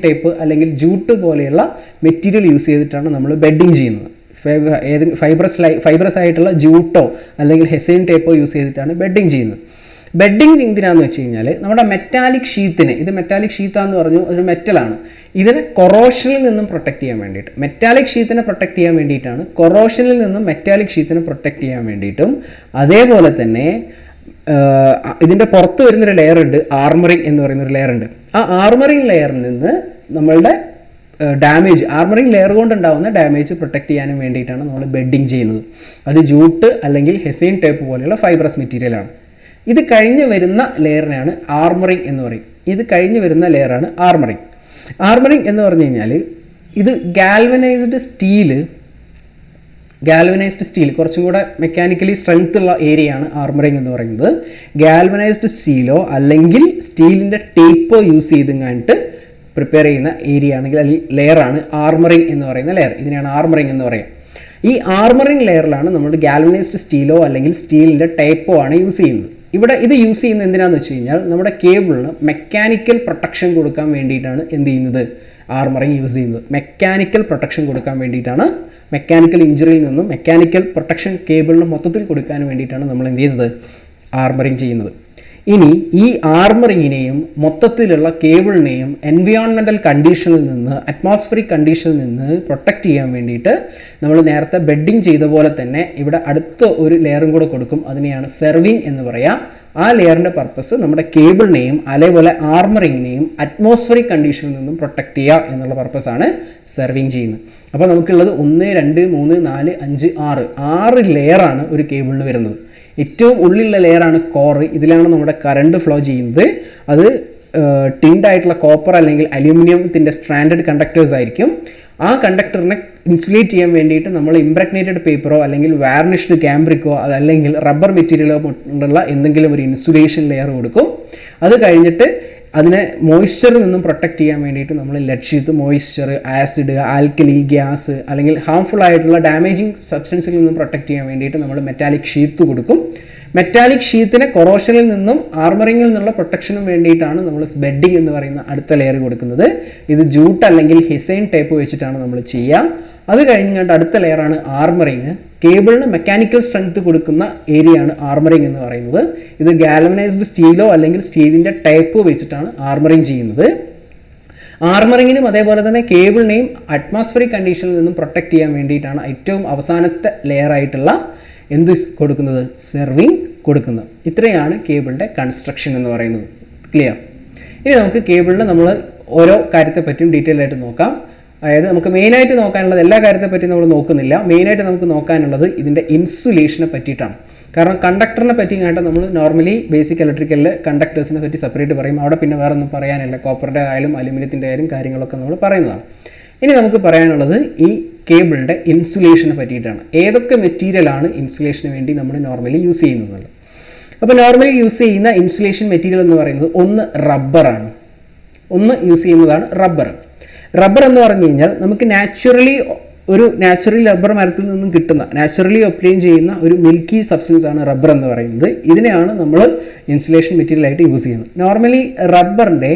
ടേപ്പ് അല്ലെങ്കിൽ ജൂട്ട് പോലെയുള്ള മെറ്റീരിയൽ യൂസ് ചെയ്തിട്ടാണ് നമ്മൾ ബെഡിങ് ചെയ്യുന്നത്. ഫൈബ്രസ് ആയിട്ടുള്ള ജൂട്ടോ അല്ലെങ്കിൽ ഹെസൈൻ ടേപ്പോ യൂസ് ചെയ്തിട്ടാണ് ബെഡിങ് ചെയ്യുന്നത്. ബെഡിങ് എന്തിനാന്ന് വെച്ച് കഴിഞ്ഞാൽ നമ്മുടെ മെറ്റാലിക് ഷീത്തിനെ, ഇത് മെറ്റാലിക് ഷീത്താന്ന് പറഞ്ഞു, ഒരു മെറ്റലാണ്, ഇതിനെ കൊറോഷനിൽ നിന്നും പ്രൊട്ടക്ട് ചെയ്യാൻ വേണ്ടിയിട്ട്, മെറ്റാലിക് ഷീത്തിനെ പ്രൊട്ടക്ട് ചെയ്യാൻ വേണ്ടിയിട്ടാണ്, കൊറോഷനിൽ നിന്നും മെറ്റാലിക് ഷീത്തിനെ പ്രൊട്ടക്ട് ചെയ്യാൻ വേണ്ടിയിട്ടും. അതേപോലെ തന്നെ ഇതിൻ്റെ പുറത്ത് വരുന്നൊരു ലെയർ ഉണ്ട്, ആർമറിങ് എന്ന് പറയുന്നൊരു ലെയർ ഉണ്ട്. ആ ആർമറിങ് ലെയറിൽ നിന്ന് നമ്മളുടെ ആർമറിങ് ലെയർ കൊണ്ടുണ്ടാകുന്ന ഡാമേജ് പ്രൊട്ടക്ട് ചെയ്യാനും വേണ്ടിയിട്ടാണ് നമ്മൾ ബെഡിങ് ചെയ്യുന്നത്. അത് ജൂട്ട് അല്ലെങ്കിൽ ഹെസൈൻ ടേപ്പ് പോലെയുള്ള ഫൈബ്രസ് മെറ്റീരിയലാണ്. ഇത് കഴിഞ്ഞ് വരുന്ന ലെയറിനാണ് ആർമറിങ് എന്ന് പറയും. ആർമറിങ് എന്ന് പറഞ്ഞു കഴിഞ്ഞാൽ ഇത് ഗാൽവനൈസ്ഡ് സ്റ്റീൽ കുറച്ചും കൂടെ മെക്കാനിക്കലി സ്ട്രെങ്ത് ഉള്ള ഏരിയയാണ് ആർമറിങ് എന്ന് പറയുന്നത്. ഗാൽവനൈസ്ഡ് സ്റ്റീലോ അല്ലെങ്കിൽ സ്റ്റീലിൻ്റെ ടേപ്പോ യൂസ് ചെയ്ത് പ്രിപ്പയർ ചെയ്യുന്ന ഏരിയ ആണെങ്കിൽ അല്ലെങ്കിൽ ലെയറാണ് ആർമറിങ് എന്ന് പറയുന്ന ലെയർ. ഇതിനെയാണ് ആർമറിങ് എന്ന് പറയുക. ഈ ആർമറിങ് ലെയറിലാണ് നമ്മൾ ഗാൽവനൈസ്ഡ് സ്റ്റീലോ അല്ലെങ്കിൽ സ്റ്റീലിൻ്റെ ടേപ്പോ ആണ് യൂസ് ചെയ്യുന്നത്. ഇവിടെ ഇത് യൂസ് ചെയ്യുന്നത് എന്തിനാണെന്ന് വെച്ച് കഴിഞ്ഞാൽ നമ്മുടെ കേബിളിന് മെക്കാനിക്കൽ പ്രൊട്ടക്ഷൻ കൊടുക്കാൻ വേണ്ടിയിട്ടാണ് എന്ത് ചെയ്യുന്നത്, ആർമറിങ് യൂസ് ചെയ്യുന്നത്. മെക്കാനിക്കൽ പ്രൊട്ടക്ഷൻ കൊടുക്കാൻ വേണ്ടിയിട്ടാണ്, മെക്കാനിക്കൽ ഇഞ്ചുറിയിൽ നിന്നും മെക്കാനിക്കൽ പ്രൊട്ടക്ഷൻ കേബിളിന് മൊത്തത്തിൽ കൊടുക്കാൻ വേണ്ടിയിട്ടാണ് നമ്മൾ എന്ത് ചെയ്യുന്നത്, ആർമറിങ് ചെയ്യുന്നത്. ഇനി ഈ ആർമറിങ്ങിനെയും മൊത്തത്തിലുള്ള കേബിളിനെയും എൻവയോൺമെൻറ്റൽ കണ്ടീഷനിൽ നിന്ന്, അറ്റ്മോസ്ഫിയറിക് കണ്ടീഷനിൽ നിന്ന് പ്രൊട്ടക്റ്റ് ചെയ്യാൻ വേണ്ടിയിട്ട് നമ്മൾ നേരത്തെ ബെഡിങ് ചെയ്ത പോലെ തന്നെ ഇവിടെ അടുത്ത ഒരു ലെയറും കൂടെ കൊടുക്കും. അതിനെയാണ് സെർവിങ് എന്ന് പറയാം. ആ ലെയറിൻ്റെ പർപ്പസ് നമ്മുടെ കേബിളിനെയും അതേപോലെ ആർമറിങ്ങിനെയും അറ്റ്മോസ്ഫിയറിക് കണ്ടീഷനിൽ നിന്നും പ്രൊട്ടക്റ്റ് ചെയ്യുക എന്നുള്ള പർപ്പസാണ് സെർവിങ് ചെയ്യുന്നത്. അപ്പോൾ നമുക്കുള്ളത് 1, 2, 3, 4, 5, 6 ലെയറാണ് ഒരു കേബിളിന് വരുന്നത്. ഏറ്റവും ഉള്ളിലുള്ള ലെയറാണ് കോർ. ഇതിലാണ് നമ്മുടെ കറണ്ട് ഫ്ലോ ചെയ്യുന്നത്. അത് ടിൻഡ് ആയിട്ടുള്ള കോപ്പർ അല്ലെങ്കിൽ അലൂമിനിയത്തിൻ്റെ സ്ട്രാൻഡഡ് കണ്ടക്ടേഴ്സ് ആയിരിക്കും. ആ കണ്ടക്ടറിനെ ഇൻസുലേറ്റ് ചെയ്യാൻ വേണ്ടിയിട്ട് നമ്മൾ ഇംപ്രഗ്നേറ്റഡ് പേപ്പറോ അല്ലെങ്കിൽ വാർണിഷ്ഡ് ക്യാമ്പ്രിക്കോ അതല്ലെങ്കിൽ റബ്ബർ മെറ്റീരിയലോ കൊണ്ടുള്ള എന്തെങ്കിലും ഒരു ഇൻസുലേഷൻ ലെയർ കൊടുക്കും. അത് കഴിഞ്ഞിട്ട് അതിനെ മോയ്സ്ചറിൽ നിന്നും പ്രൊട്ടക്റ്റ് ചെയ്യാൻ വേണ്ടിയിട്ട് നമ്മൾ lead sheet, moisture, acid, alkali, gas അല്ലെങ്കിൽ ഹാംഫുൾ ആയിട്ടുള്ള ഡാമേജിങ് സബ്സ്റ്റൻസിൽ നിന്നും പ്രൊട്ടക്റ്റ് ചെയ്യാൻ വേണ്ടിയിട്ട് നമ്മൾ മെറ്റാലിക് ഷീറ്റ് കൊടുക്കും. മെറ്റാലിക് ഷീറ്റിനെ കൊറോഷനിൽ നിന്നും ആർമറിങ്ങിൽ നിന്നുള്ള പ്രൊട്ടക്ഷനും വേണ്ടിയിട്ടാണ് നമ്മൾ ബെഡിങ് എന്ന് പറയുന്ന അടുത്ത ലെയർ കൊടുക്കുന്നത്. ഇത് ജൂട്ട് അല്ലെങ്കിൽ ഹിസൈൻ ടേപ്പ് വെച്ചിട്ടാണ് നമ്മൾ ചെയ്യാം. അത് കഴിഞ്ഞിട്ട് അടുത്ത ലെയറാണ് ആർമറിങ്. കേബിളിന് മെക്കാനിക്കൽ സ്ട്രെങ്ത് കൊടുക്കുന്ന ഏരിയയാണ് ആർമറിങ് എന്ന് പറയുന്നത്. ഇത് ഗാൽവനൈസ്ഡ് സ്റ്റീലോ അല്ലെങ്കിൽ സ്റ്റീലിൻ്റെ ടേപ്പ് വെച്ചിട്ടാണ് ആർമറിങ് ചെയ്യുന്നത്. ആർമറിങ്ങിനും അതേപോലെ തന്നെ കേബിളിനെയും അറ്റ്മോസ്ഫിയറിക് കണ്ടീഷനിൽ നിന്നും പ്രൊട്ടക്റ്റ് ചെയ്യാൻ വേണ്ടിയിട്ടാണ് ഏറ്റവും അവസാനത്തെ ലെയറായിട്ടുള്ള എന്ത് കൊടുക്കുന്നത്, സെർവിങ് കൊടുക്കുന്നത്. ഇത്രയാണ് കേബിളിൻ്റെ കൺസ്ട്രക്ഷൻ എന്ന് പറയുന്നത്. ക്ലിയർ? ഇനി നമുക്ക് കേബിളിന് നമ്മൾ ഓരോ കാര്യത്തെ പറ്റിയും ഡീറ്റെയിൽ ആയിട്ട് നോക്കാം. അതായത് നമുക്ക് മെയിനായിട്ട് നോക്കാനുള്ളത്, എല്ലാ കാര്യത്തെ പറ്റി നമ്മൾ നോക്കുന്നില്ല, മെയിനായിട്ട് നമുക്ക് നോക്കാനുള്ളത് ഇതിൻ്റെ ഇൻസുലേഷനെ പറ്റിയിട്ടാണ്. കാരണം കണ്ടക്ടറിനെ പറ്റി കേട്ടാൽ നമ്മൾ നോർമലി ബേസിക് ഇലക്ട്രിക്കലിൽ കണ്ടക്ടേഴ്സിനെ പറ്റി സെപ്പറേറ്റ് പറയും. അവിടെ പിന്നെ വേറെ ഒന്നും പറയാനില്ല. കോപ്പറിൻ്റെ ആയാലും അലുമിനിയത്തിൻ്റെ ആയാലും കാര്യങ്ങളൊക്കെ നമ്മൾ പറയുന്നതാണ്. ഇനി നമുക്ക് പറയാനുള്ളത് ഈ കേബിളിൻ്റെ ഇൻസുലേഷനെ പറ്റിയിട്ടാണ്. ഏതൊക്കെ മെറ്റീരിയലാണ് ഇൻസുലേഷന് വേണ്ടി നമ്മൾ നോർമലി യൂസ് ചെയ്യുന്നത്. അപ്പോൾ നോർമലി യൂസ് ചെയ്യുന്ന ഇൻസുലേഷൻ മെറ്റീരിയൽ എന്ന് പറയുന്നത് ഒന്ന് റബ്ബറാണ്. യൂസ് ചെയ്യുന്നതാണ് റബ്ബർ. റബ്ബർ എന്ന് പറഞ്ഞു കഴിഞ്ഞാൽ നമുക്ക് നാച്ചുറലി റബ്ബർ മരത്തിൽ നിന്നും കിട്ടുന്ന, നാച്ചുറലി ഒബ്റ്റെയിൻ ചെയ്യുന്ന ഒരു മിൽക്കി സബ്സ്റ്റൻസ് ആണ് റബ്ബർ എന്ന് പറയുന്നത്. ഇതിനെയാണ് നമ്മൾ ഇൻസുലേഷൻ മെറ്റീരിയൽ ആയിട്ട് യൂസ് ചെയ്യുന്നത്. നോർമലി റബ്ബറിൻ്റെ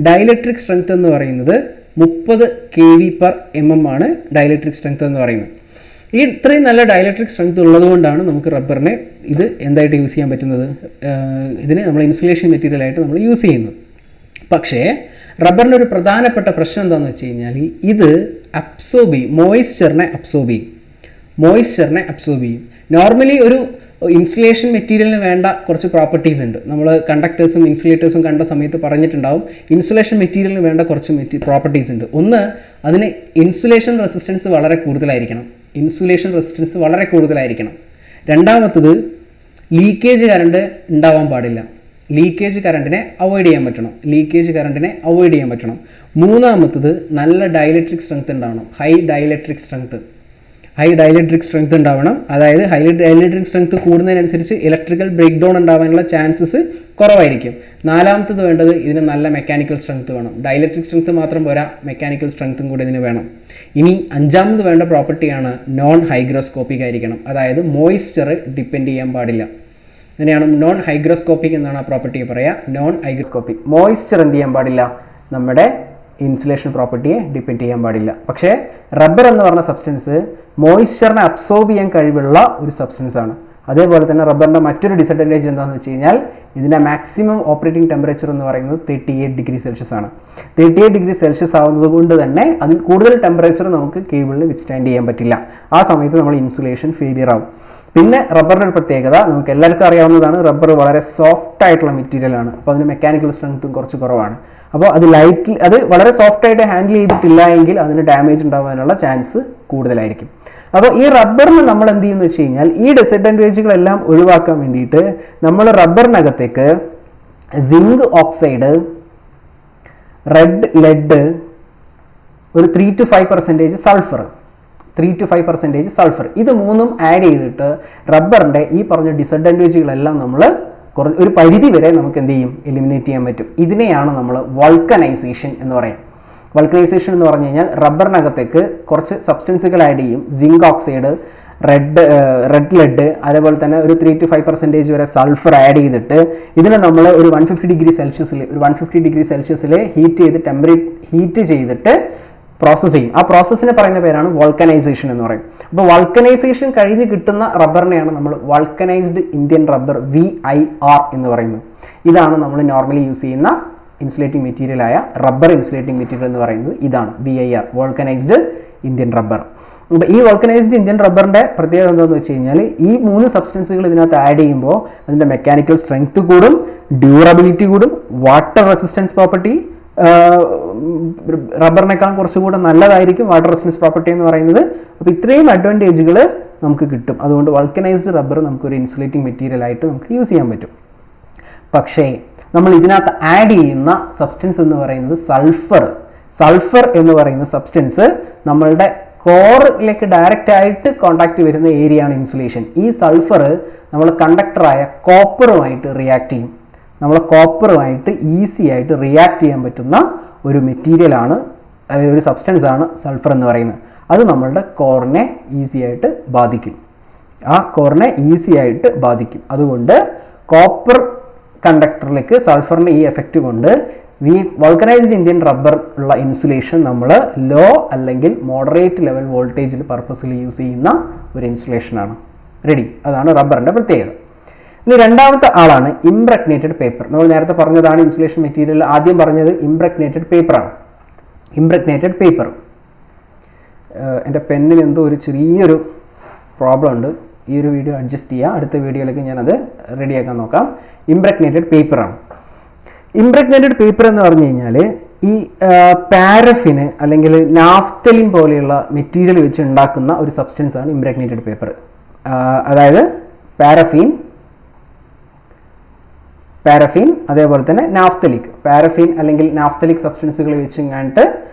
ഡൈഇലക്ട്രിക് സ്ട്രെങ്ത് എന്ന് പറയുന്നത് 30 kV/mm ആണ് ഡൈഇലക്ട്രിക് സ്ട്രെങ്ത് എന്ന് പറയുന്നത്. ഈ ഇത്രയും നല്ല ഡൈഇലക്ട്രിക് സ്ട്രെങ്ത് ഉള്ളതുകൊണ്ടാണ് നമുക്ക് റബ്ബറിനെ ഇത് എന്തായിട്ട് യൂസ് ചെയ്യാൻ പറ്റുന്നത്, ഇതിനെ നമ്മൾ ഇൻസുലേഷൻ മെറ്റീരിയൽ ആയിട്ട് നമ്മൾ യൂസ് ചെയ്യുന്നത്. പക്ഷേ റബ്ബറിൻ്റെ ഒരു പ്രധാനപ്പെട്ട പ്രശ്നം എന്താണെന്ന് വെച്ച് കഴിഞ്ഞാൽ ഇത് അബ്സോർബ് ചെയ്യും, മോയ്സ്ചറിനെ അബ്സോർബ് ചെയ്യും. നോർമലി ഒരു ഇൻസുലേഷൻ മെറ്റീരിയലിന് വേണ്ട കുറച്ച് പ്രോപ്പർട്ടീസ് ഉണ്ട്. നമ്മൾ കണ്ടക്ടേഴ്സും ഇൻസുലേറ്റേഴ്സും കണ്ട സമയത്ത് പറഞ്ഞിട്ടുണ്ടാവും. ഇൻസുലേഷൻ മെറ്റീരിയലിന് വേണ്ട കുറച്ച് പ്രോപ്പർട്ടീസ് ഉണ്ട്. ഒന്ന്, അതിന് ഇൻസുലേഷൻ റെസിസ്റ്റൻസ് വളരെ കൂടുതലായിരിക്കണം. രണ്ടാമത്തത്, ലീക്കേജ് കറണ്ട് ഉണ്ടാവാൻ പാടില്ല. ലീക്കേജ് കറണ്ടിനെ അവോയ്ഡ് ചെയ്യാൻ പറ്റണം. മൂന്നാമത്തത്, നല്ല ഡൈഇലക്ട്രിക് സ്ട്രെങ്ത് ഉണ്ടാവണം. ഹൈ ഡൈഇലക്ട്രിക് സ്ട്രെങ്ത് ഉണ്ടാവണം. അതായത് ഹൈ ഡൈഇലക്ട്രിക് സ്ട്രെങ്ത് കൂടുന്നതിനനുസരിച്ച് ഇലക്ട്രിക്കൽ ബ്രേക്ക് ഡൗൺ ഉണ്ടാവാനുള്ള ചാൻസസ് കുറവായിരിക്കും. നാലാമത്തത് വേണ്ടത്, ഇതിന് നല്ല മെക്കാനിക്കൽ സ്ട്രെങ്ത് വേണം. ഡൈഇലക്ട്രിക് സ്ട്രെങ്ത് മാത്രം പോരാ, മെക്കാനിക്കൽ സ്ട്രെങ്ത്തും കൂടി ഇതിന് വേണം. ഇനി അഞ്ചാമത് വേണ്ട പ്രോപ്പർട്ടിയാണ് നോൺ ഹൈഗ്രോസ്കോപ്പിക് ആയിരിക്കണം. അതായത് മോയ്സ്ചർ ഡിപ്പെൻഡ് ചെയ്യാൻ പാടില്ല. അങ്ങനെയാണ് നോൺ ഹൈഗ്രോസ്കോപ്പിക് എന്നാണ് ആ പ്രോപ്പർട്ടിയെ പറയുക. നോൺ ഹൈഗ്രോസ്കോപ്പിക്, മോയ്സ്ചർ എന്ത് ചെയ്യാൻ പാടില്ല, നമ്മുടെ ഇൻസുലേഷൻ പ്രോപ്പർട്ടിയെ ഡിപ്പെൻഡ് ചെയ്യാൻ പാടില്ല. പക്ഷേ റബ്ബർ എന്ന് പറഞ്ഞ സബ്സ്റ്റൻസ് മോയ്സ്ചറിനെ അബ്സോർബ് ചെയ്യാൻ കഴിവുള്ള ഒരു സബ്സ്റ്റൻസ് ആണ്. അതേപോലെ തന്നെ റബ്ബറിൻ്റെ മറ്റൊരു ഡിസഡ്വാൻറ്റേജ് എന്താണെന്ന് വെച്ച് കഴിഞ്ഞാൽ ഇതിൻ്റെ മാക്സിമം ഓപ്പറേറ്റിംഗ് ടെമ്പറേച്ചർ എന്ന് പറയുന്നത് 38 ഡിഗ്രി സെൽഷ്യസ് ആണ്. 38 ഡിഗ്രി സെൽഷ്യസ് ആവുന്നത് കൊണ്ട് തന്നെ അതിൽ കൂടുതൽ ടെമ്പറേച്ചർ നമുക്ക് കേബിളിന് വിത്ത്സ്റ്റാൻഡ് ചെയ്യാൻ പറ്റില്ല. ആ സമയത്ത് നമ്മൾ ഇൻസുലേഷൻ ഫെയിലിയർ ആവും. പിന്നെ റബ്ബറിൻ്റെ ഒരു പ്രത്യേകത നമുക്ക് എല്ലാവർക്കും അറിയാവുന്നതാണ്, റബ്ബർ വളരെ സോഫ്റ്റ് ആയിട്ടുള്ള മെറ്റീരിയലാണ്. അപ്പോൾ അതിന് മെക്കാനിക്കൽ സ്ട്രെങ്ത്തും കുറച്ച് കുറവാണ്. അപ്പോൾ അത് വളരെ സോഫ്റ്റായിട്ട് ഹാൻഡിൽ ചെയ്തിട്ടില്ല എങ്കിൽ അതിന് ഡാമേജ് ഉണ്ടാകാനുള്ള ചാൻസ് കൂടുതലായിരിക്കും. അപ്പോൾ ഈ റബ്ബറിന് നമ്മൾ എന്ത് ചെയ്യുമെന്ന് വെച്ച് കഴിഞ്ഞാൽ ഈ ഡിസഡ്വാൻറ്റേജുകളെല്ലാം ഒഴിവാക്കാൻ വേണ്ടിയിട്ട് നമ്മൾ റബ്ബറിനകത്തേക്ക് സിങ്ക് ഓക്സൈഡ്, റെഡ് ലെഡ്, ഒരു 3 to 5% സൾഫർ ഇത് മൂന്നും ആഡ് ചെയ്തിട്ട് റബ്ബറിൻ്റെ ഈ പറഞ്ഞ ഡിസഡ്വാൻറ്റേജുകളെല്ലാം നമ്മൾ ഒരു പരിധി വരെ നമുക്ക് എന്ത് ചെയ്യും, എലിമിനേറ്റ് ചെയ്യാൻ പറ്റും. ഇതിനെയാണ് നമ്മൾ വൾക്കനൈസേഷൻ എന്ന് പറയും. വൾക്കനൈസേഷൻ എന്ന് പറഞ്ഞു കഴിഞ്ഞാൽ റബ്ബറിനകത്തേക്ക് കുറച്ച് സബ്സ്റ്റൻസുകൾ ആഡ് ചെയ്യും. സിങ്ക് ഓക്സൈഡ്, റെഡ് ലെഡ്, അതേപോലെ തന്നെ ഒരു 3 to 5% വരെ സൾഫർ ആഡ് ചെയ്തിട്ട് ഇതിനെ നമ്മൾ ഒരു 150 ഡിഗ്രി സെൽഷ്യസിൽ ഹീറ്റ് ചെയ്തിട്ട് പ്രോസസ്സ് ചെയ്യും. ആ പ്രോസസ്സിനെ പറയുന്ന പേരാണ് വൾക്കനൈസേഷൻ എന്ന് പറയും. അപ്പോൾ വൾക്കനൈസേഷൻ കഴിഞ്ഞ് കിട്ടുന്ന റബ്ബറിനെയാണ് നമ്മൾ വൾക്കനൈസ്ഡ് ഇന്ത്യൻ റബ്ബർ VIR എന്ന് പറയുന്നത്. ഇതാണ് നമ്മൾ നോർമലി യൂസ് ചെയ്യുന്ന ഇൻസുലേറ്റിംഗ് മെറ്റീരിയലായ റബ്ബർ ഇൻസുലേറ്റിംഗ് മെറ്റീരിയൽ എന്ന് പറയുന്നത് ഇതാണ് VIR, വൾക്കനൈസ്ഡ് ഇന്ത്യൻ റബ്ബർ. അപ്പോൾ ഈ വൾക്കനൈസ്ഡ് ഇന്ത്യൻ റബ്ബറിൻ്റെ പ്രത്യേകത എന്താണെന്ന് വെച്ച് കഴിഞ്ഞാൽ ഈ 3 സബ്സ്റ്റൻസുകൾ ഇതിനകത്ത് ആഡ് ചെയ്യുമ്പോൾ അതിൻ്റെ മെക്കാനിക്കൽ സ്ട്രെങ്ത് കൂടും, ഡ്യൂറബിലിറ്റി കൂടും, വാട്ടർ റെസിസ്റ്റൻസ് പ്രോപ്പർട്ടി റബ്ബറിനേക്കാളും കുറച്ചുകൂടെ നല്ലതായിരിക്കും വാട്ടർ റെസിസ്റ്റൻസ് പ്രോപ്പർട്ടി എന്ന് പറയുന്നത്. അപ്പോൾ ഇത്രയും അഡ്വാൻറ്റേജുകൾ നമുക്ക് കിട്ടും. അതുകൊണ്ട് വൾക്കനൈസ്ഡ് റബ്ബർ നമുക്കൊരു ഇൻസുലേറ്റിംഗ് മെറ്റീരിയൽ ആയിട്ട് നമുക്ക് യൂസ് ചെയ്യാൻ പറ്റും. പക്ഷേ നമ്മൾ ഇതിനകത്ത് ആഡ് ചെയ്യുന്ന സബ്സ്റ്റൻസ് എന്ന് പറയുന്നത് സൾഫർ എന്ന് പറയുന്ന സബ്സ്റ്റൻസ് നമ്മളുടെ കോറിലേക്ക് ഡയറക്റ്റ് ആയിട്ട് കോണ്ടാക്ട് വരുന്ന ഏരിയയാണ് ഇൻസുലേഷൻ. ഈ സൾഫർ നമ്മൾ കണ്ടക്ടറായ കോപ്പറുമായിട്ട് റിയാക്ട് ചെയ്യും. നമ്മൾ കോപ്പറുമായിട്ട് ഈസി ആയിട്ട് റിയാക്ട് ചെയ്യാൻ പറ്റുന്ന ഒരു മെറ്റീരിയലാണ്, അതായത് ഒരു സബ്സ്റ്റൻസ് ആണ് സൾഫർ എന്ന് പറയുന്നത്. അത് നമ്മളുടെ കോറിനെ ഈസി ആയിട്ട് ബാധിക്കും. അതുകൊണ്ട് കോപ്പർ കണ്ടക്ടറിലേക്ക് സൾഫറിൻ്റെ ഈ എഫക്റ്റ് കൊണ്ട് വൾക്കനൈസ്ഡ് ഇന്ത്യൻ റബ്ബർ ഉള്ള ഇൻസുലേഷൻ നമ്മൾ ലോ അല്ലെങ്കിൽ മോഡറേറ്റ് ലെവൽ വോൾട്ടേജിൽ പർപ്പസിൽ യൂസ് ചെയ്യുന്ന ഒരു ഇൻസുലേഷനാണ്. റെഡി, അതാണ് റബ്ബറിൻ്റെ പ്രത്യേകത. ഇനി രണ്ടാമത്തെ ആളാണ് ഇംപ്രഗ്നേറ്റഡ് പേപ്പർ. നമ്മൾ നേരത്തെ പറഞ്ഞതാണ് ഇൻസുലേഷൻ മെറ്റീരിയൽ, ആദ്യം പറഞ്ഞത് ഇംപ്രഗ്നേറ്റഡ് പേപ്പറാണ്. ഇംപ്രഗ്നേറ്റഡ് പേപ്പർ, എൻ്റെ പെന്നിന് എന്തോ ഒരു ചെറിയൊരു പ്രോബ്ലം ഉണ്ട്. ഈ ഒരു വീഡിയോ അഡ്ജസ്റ്റ് ചെയ്യുക, അടുത്ത വീഡിയോയിലേക്ക് ഞാനത് റെഡിയാക്കാൻ നോക്കാം. ഇംപ്രഗ്നേറ്റഡ് പേപ്പറാണ്. ഇംപ്രഗ്നേറ്റഡ് പേപ്പർ എന്ന് പറഞ്ഞു കഴിഞ്ഞാൽ ഈ പാരഫിന് അല്ലെങ്കിൽ നാഫ്തലിൻ പോലെയുള്ള മെറ്റീരിയൽ വെച്ച് ഉണ്ടാക്കുന്ന ഒരു സബ്സ്റ്റൻസ് ആണ് ഇംപ്രഗ്നേറ്റഡ് പേപ്പർ. അതായത് പാരഫിൻ അതേപോലെ തന്നെ പാരഫിൻ അല്ലെങ്കിൽ നാഫ്തലിക് സബ്സ്റ്റൻസുകൾ വെച്ച് ഇങ്ങോട്ട്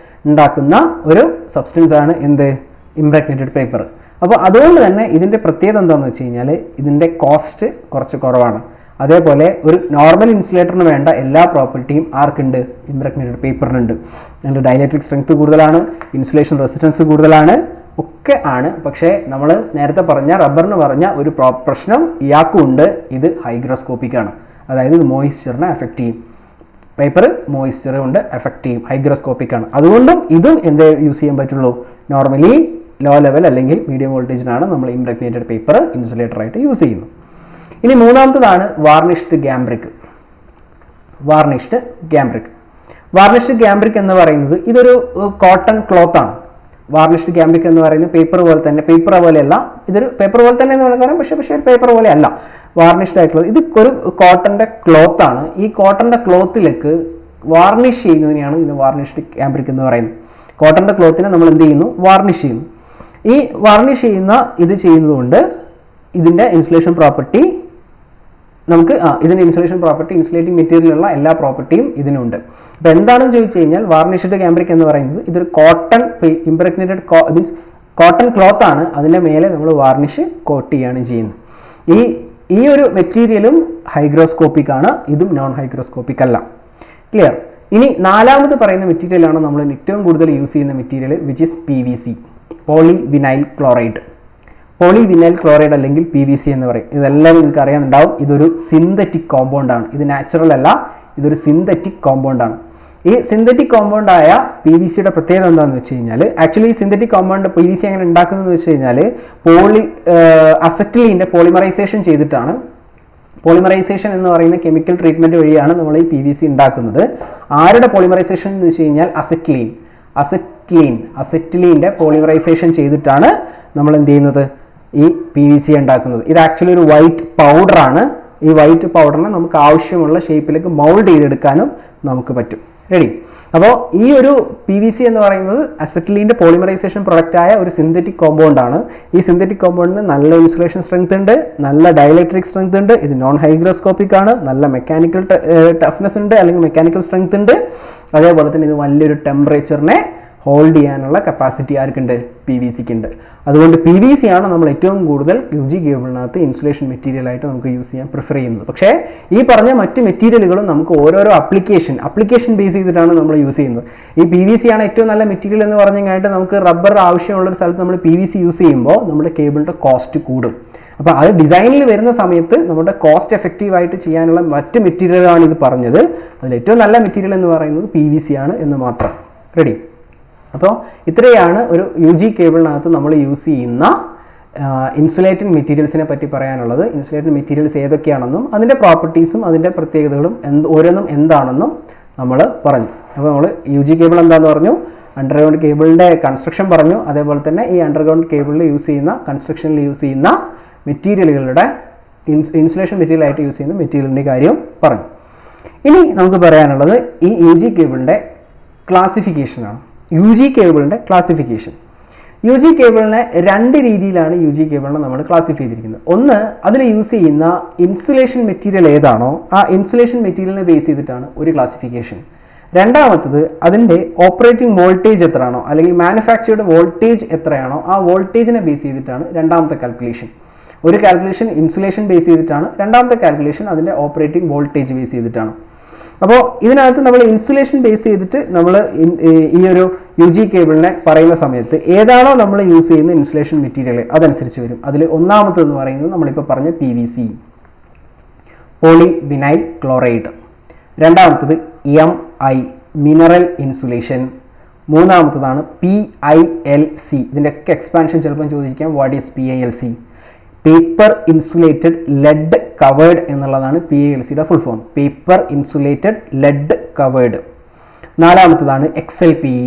ഉണ്ടാക്കുന്ന ഒരു സബ്സ്റ്റൻസ് ആണ് എന്ത്, ഇംപ്രഗ്നേറ്റഡ് പേപ്പർ. അപ്പോൾ അതുകൊണ്ട് തന്നെ ഇതിൻ്റെ പ്രത്യേകത എന്താണെന്ന് വെച്ച് കഴിഞ്ഞാൽ ഇതിൻ്റെ കോസ്റ്റ് കുറച്ച് കുറവാണ്. അതേപോലെ ഒരു നോർമൽ ഇൻസുലേറ്ററിന് വേണ്ട എല്ലാ പ്രോപ്പർട്ടിയും ആർക്കുണ്ട്, ഇംപ്രഗ്നേറ്റഡ് പേപ്പറിനുണ്ട്. അതിൻ്റെ ഡൈലക്ട്രിക് സ്ട്രെങ്ത് കൂടുതലാണ്, ഇൻസുലേഷൻ റെസിസ്റ്റൻസ് കൂടുതലാണ്, ഒക്കെ ആണ്. പക്ഷേ നമ്മൾ നേരത്തെ പറഞ്ഞ റബ്ബറിന് പറഞ്ഞ ഒരു പ്രശ്നം ഇയാൾക്കും ഉണ്ട്, ഇത് ഹൈഗ്രോസ്കോപ്പിക് ആണ്. അതായത് ഇത് മോയ്സ്ചറിനെ എഫക്റ്റ് ചെയ്യും. പേപ്പർ മോയ്സ്ചർ കൊണ്ട് എഫക്റ്റ് ചെയ്യും, ഹൈഗ്രോസ്കോപ്പിക് ആണ്. അതുകൊണ്ടും ഇതും എന്തേ യൂസ് ചെയ്യാൻ പറ്റുള്ളൂ, നോർമലി ലോ ലെവൽ അല്ലെങ്കിൽ മീഡിയം വോൾട്ടേജിനാണ് നമ്മൾ ഇംപ്രഗ്നേറ്റഡ് പേപ്പർ ഇൻസുലേറ്ററായിട്ട് യൂസ് ചെയ്യുന്നത്. ഇനി മൂന്നാമത്തതാണ് വാർണിഷ്ഡ് ഗാംബ്രിക്. വാർണിഷ്ഡ് ഗാംബ്രിക് എന്ന് പറയുന്നത് ഇതൊരു കോട്ടൺ ക്ലോത്ത് ആണ്. വാർണിഷ്ഡ് ഗാംബ്രിക് എന്ന് പറയുന്നത് പേപ്പർ പോലെയല്ല, ഇതൊരു പേപ്പർ പോലെ തന്നെ എന്ന് പറയാം, പക്ഷേ ഒരു പേപ്പർ പോലെ അല്ല. വാർണിഷ്ഡ് ആയിട്ടുള്ളത് ഇത് ഒരു കോട്ടൻ്റെ ക്ലോത്ത് ആണ്. ഈ കോട്ടൻ്റെ ക്ലോത്തിലേക്ക് വാർണിഷ് ചെയ്യുന്നതിനെയാണ് ഇത് വാർണിഷ്ഡ് ഗാംബ്രിക് എന്ന് പറയുന്നത്. കോട്ടൻ്റെ ക്ലോത്തിനെ നമ്മൾ എന്ത് ചെയ്യുന്നു, വാർണിഷ് ചെയ്യുന്നു. ഈ വാർണിഷ് ചെയ്യുന്ന ഇത് ചെയ്യുന്നതുകൊണ്ട് ഇതിൻ്റെ ഇൻസുലേഷൻ പ്രോപ്പർട്ടി നമുക്ക് ഇതിൻ്റെ ഇൻസുലേറ്റിംഗ് മെറ്റീരിയലുള്ള എല്ലാ പ്രോപ്പർട്ടിയും ഇതിനുണ്ട്. അപ്പോൾ എന്താണെന്ന് ചോദിച്ചു കഴിഞ്ഞാൽ വാർണിഷ്ഡ് ഗാംബ്രിക് എന്ന് പറയുന്നത് ഇതൊരു ഇംപ്രഗ്നേറ്റഡ് മീൻസ് കോട്ടൺ ക്ലോത്ത് ആണ്. അതിൻ്റെ മേലെ നമ്മൾ വാർണിഷ് കോട്ട് ചെയ്യുകയാണ് ചെയ്യുന്നത്. ഈ ഒരു മെറ്റീരിയലും ഹൈഗ്രോസ്കോപ്പിക് ആണ്, ഇതും നോൺ ഹൈഗ്രോസ്കോപ്പിക് അല്ല. ക്ലിയർ. ഇനി നാലാമത് പറയുന്ന മെറ്റീരിയലാണ് നമ്മൾ ഏറ്റവും കൂടുതൽ യൂസ് ചെയ്യുന്ന material, which is PVC, polyvinyl chloride അല്ലെങ്കിൽ PVC എന്ന് പറയും. ഇതെല്ലാം നിങ്ങൾക്ക് അറിയാനുണ്ടാവും. ഇതൊരു സിന്തറ്റിക് കോമ്പൗണ്ട് ആണ്. ഇത് നാച്ചുറൽ അല്ല, ഇതൊരു സിന്തറ്റിക് കോമ്പൗണ്ട് ആണ്. ഈ സിന്തറ്റിക് കോമ്പൗണ്ട് ആയ PVCയുടെ പ്രത്യേകത എന്താണെന്ന് വെച്ച് കഴിഞ്ഞാൽ, ആക്ച്വലി സിന്തറ്റിക് കോമ്പൗണ്ട് PVC എങ്ങനെ ഉണ്ടാക്കുന്നതെന്ന് വെച്ച് കഴിഞ്ഞാൽ അസറ്റിലീൻ്റെ പോളിമറൈസേഷൻ ചെയ്തിട്ടാണ്. പോളിമറൈസേഷൻ എന്ന് പറയുന്ന കെമിക്കൽ ട്രീറ്റ്മെൻറ്റ് വഴിയാണ് നമ്മൾ ഈ PVC ഉണ്ടാക്കുന്നത്. ആരുടെ പോളിമറൈസേഷൻ എന്ന് വെച്ച് കഴിഞ്ഞാൽ അസറ്റിലീൻ്റെ പോളിമറൈസേഷൻ ചെയ്തിട്ടാണ് നമ്മൾ എന്ത് ചെയ്യുന്നത്, ഈ PVC ഉണ്ടാക്കുന്നത്. ഇത് ആക്ച്വലി ഒരു വൈറ്റ് പൗഡറാണ്. ഈ വൈറ്റ് പൗഡറിനെ നമുക്ക് ആവശ്യമുള്ള ഷേപ്പിലേക്ക് മൗൾഡ് ചെയ്തെടുക്കാനും നമുക്ക് പറ്റും. റെഡി. അപ്പോൾ ഈ ഒരു PVC എന്ന് പറയുന്നത് അസറ്റിലീൻ്റെ പോളിമറൈസേഷൻ പ്രൊഡക്റ്റായ ഒരു സിന്തറ്റിക് കോമ്പൗണ്ട് ആണ്. ഈ സിന്തറ്റിക് കോമ്പൗണ്ടിന് നല്ല ഇൻസുലേഷൻ സ്ട്രെങ്ത് ഉണ്ട്, നല്ല ഡൈലക്ട്രിക് സ്ട്രെങ്ത് ഉണ്ട്, ഇത് നോൺ ഹൈഗ്രോസ്കോപ്പിക് ആണ്, നല്ല മെക്കാനിക്കൽ ടഫ്നെസ് ഉണ്ട് അല്ലെങ്കിൽ മെക്കാനിക്കൽ സ്ട്രെങ്ത് ഉണ്ട്. അതേപോലെ തന്നെ ഇത് വലിയൊരു ടെമ്പറേച്ചറിനെ ഹോൾഡ് ചെയ്യാനുള്ള കപ്പാസിറ്റി ആർക്കുണ്ട്, PVCക്ക് ഉണ്ട്. അതുകൊണ്ട് PVC ആണ് നമ്മൾ ഏറ്റവും കൂടുതൽ UG കേബിളിനകത്ത് ഇൻസുലേഷൻ മെറ്റീരിയലായിട്ട് നമുക്ക് യൂസ് ചെയ്യാൻ പ്രിഫർ ചെയ്യുന്നത്. പക്ഷേ ഈ പറഞ്ഞ മറ്റ് മെറ്റീരിയലുകളും നമുക്ക് ഓരോരോ അപ്ലിക്കേഷൻ ബേസ് ചെയ്തിട്ടാണ് നമ്മൾ യൂസ് ചെയ്യുന്നത്. ഈ PVC ആണ് ഏറ്റവും നല്ല മെറ്റീരിയൽ എന്ന് പറഞ്ഞു കഴിഞ്ഞാൽ നമുക്ക് റബ്ബർ ആവശ്യമുള്ളൊരു സ്ഥലത്ത് നമ്മൾ PVC യൂസ് ചെയ്യുമ്പോൾ നമ്മുടെ കേബിളിൻ്റെ കോസ്റ്റ് കൂടും. അപ്പോൾ അത് ഡിസൈനിൽ വരുന്ന സമയത്ത് നമ്മുടെ കോസ്റ്റ് എഫക്റ്റീവായിട്ട് ചെയ്യാനുള്ള മറ്റ് മെറ്റീരിയലാണ് ഇത് പറഞ്ഞത്. അതിൽ ഏറ്റവും നല്ല മെറ്റീരിയൽ എന്ന് പറയുന്നത് PVC ആണ് എന്ന് മാത്രം. റെഡി. അപ്പോൾ ഇത്രയാണ് ഒരു യു ജി കേബിളിനകത്ത് നമ്മൾ യൂസ് ചെയ്യുന്ന ഇൻസുലേറ്റിംഗ് മെറ്റീരിയൽസിനെ പറ്റി പറയാനുള്ളത്. ഇൻസുലേറ്റിംഗ് മെറ്റീരിയൽസ് ഏതൊക്കെയാണെന്നും അതിൻ്റെ പ്രോപ്പർട്ടീസും അതിൻ്റെ പ്രത്യേകതകളും ഓരോന്നും എന്താണെന്നും നമ്മൾ പറഞ്ഞു. അപ്പോൾ നമ്മൾ യു ജി കേബിൾ എന്താണെന്ന് പറഞ്ഞു, അണ്ടർഗ്രൗണ്ട് കേബിളിൻ്റെ കൺസ്ട്രക്ഷൻ പറഞ്ഞു, അതേപോലെ തന്നെ ഈ അണ്ടർഗ്രൗണ്ട് കേബിളിൽ യൂസ് ചെയ്യുന്ന കൺസ്ട്രക്ഷനിൽ യൂസ് ചെയ്യുന്ന മെറ്റീരിയലുകളുടെ ഇൻസുലേഷൻ മെറ്റീരിയലായിട്ട് യൂസ് ചെയ്യുന്ന മെറ്റീരിയലിൻ്റെ കാര്യവും പറഞ്ഞു. ഇനി നമുക്ക് പറയാനുള്ളത് ഈ യു ജി കേബിളിൻ്റെ ക്ലാസിഫിക്കേഷനാണ്. യു ജി കേബിളിൻ്റെ ക്ലാസിഫിക്കേഷൻ, യു ജി കേബിളിനെ രണ്ട് രീതിയിലാണ് യു ജി കേബിളിനെ നമ്മൾ ക്ലാസിഫൈ ചെയ്തിരിക്കുന്നത്. ഒന്ന്, അതിൽ യൂസ് ചെയ്യുന്ന ഇൻസുലേഷൻ മെറ്റീരിയൽ ഏതാണോ ആ ഇൻസുലേഷൻ മെറ്റീരിയലിനെ ബേസ് ചെയ്തിട്ടാണ് ഒരു ക്ലാസിഫിക്കേഷൻ. രണ്ടാമത്തത്, അതിൻ്റെ ഓപ്പറേറ്റിംഗ് വോൾട്ടേജ് എത്രയാണോ അല്ലെങ്കിൽ മാനുഫാക്ചേർഡ് വോൾട്ടേജ് എത്രയാണോ ആ വോൾട്ടേജിനെ ബേസ് ചെയ്തിട്ടാണ് രണ്ടാമത്തെ കാൽക്കുലേഷൻ. ഒരു കാൽക്കുലേഷൻ ഇൻസുലേഷൻ ബേസ് ചെയ്തിട്ടാണ്, രണ്ടാമത്തെ കാൽക്കുലേഷൻ അതിൻ്റെ ഓപ്പറേറ്റിംഗ് വോൾട്ടേജ് ബേസ് ചെയ്തിട്ടാണ്. അപ്പോൾ ഇതിനകത്ത് നമ്മൾ ഇൻസുലേഷൻ ബേസ് ചെയ്തിട്ട് നമ്മൾ ഈ ഒരു യു ജി കേബിളിനെ പറയുന്ന സമയത്ത് ഏതാണോ നമ്മൾ യൂസ് ചെയ്യുന്ന ഇൻസുലേഷൻ മെറ്റീരിയൽ അതനുസരിച്ച് വരും. അതിൽ ഒന്നാമത്തെന്ന് പറയുന്നത് നമ്മളിപ്പോൾ പറഞ്ഞ PVC, പോളി വിനൈൽ ക്ലോറൈഡ്. രണ്ടാമത്തത് MI, മിനറൽ ഇൻസുലേഷൻ. മൂന്നാമത്തതാണ് PILC. ഇതിൻ്റെയൊക്കെ എക്സ്പാൻഷൻ ചിലപ്പം ചോദിക്കാം, what is PILC? Paper insulated lead covered എന്നുള്ളതാണ് PILCയുടെ full form, paper insulated lead covered. നാലാമത്തതാണ് XLPE,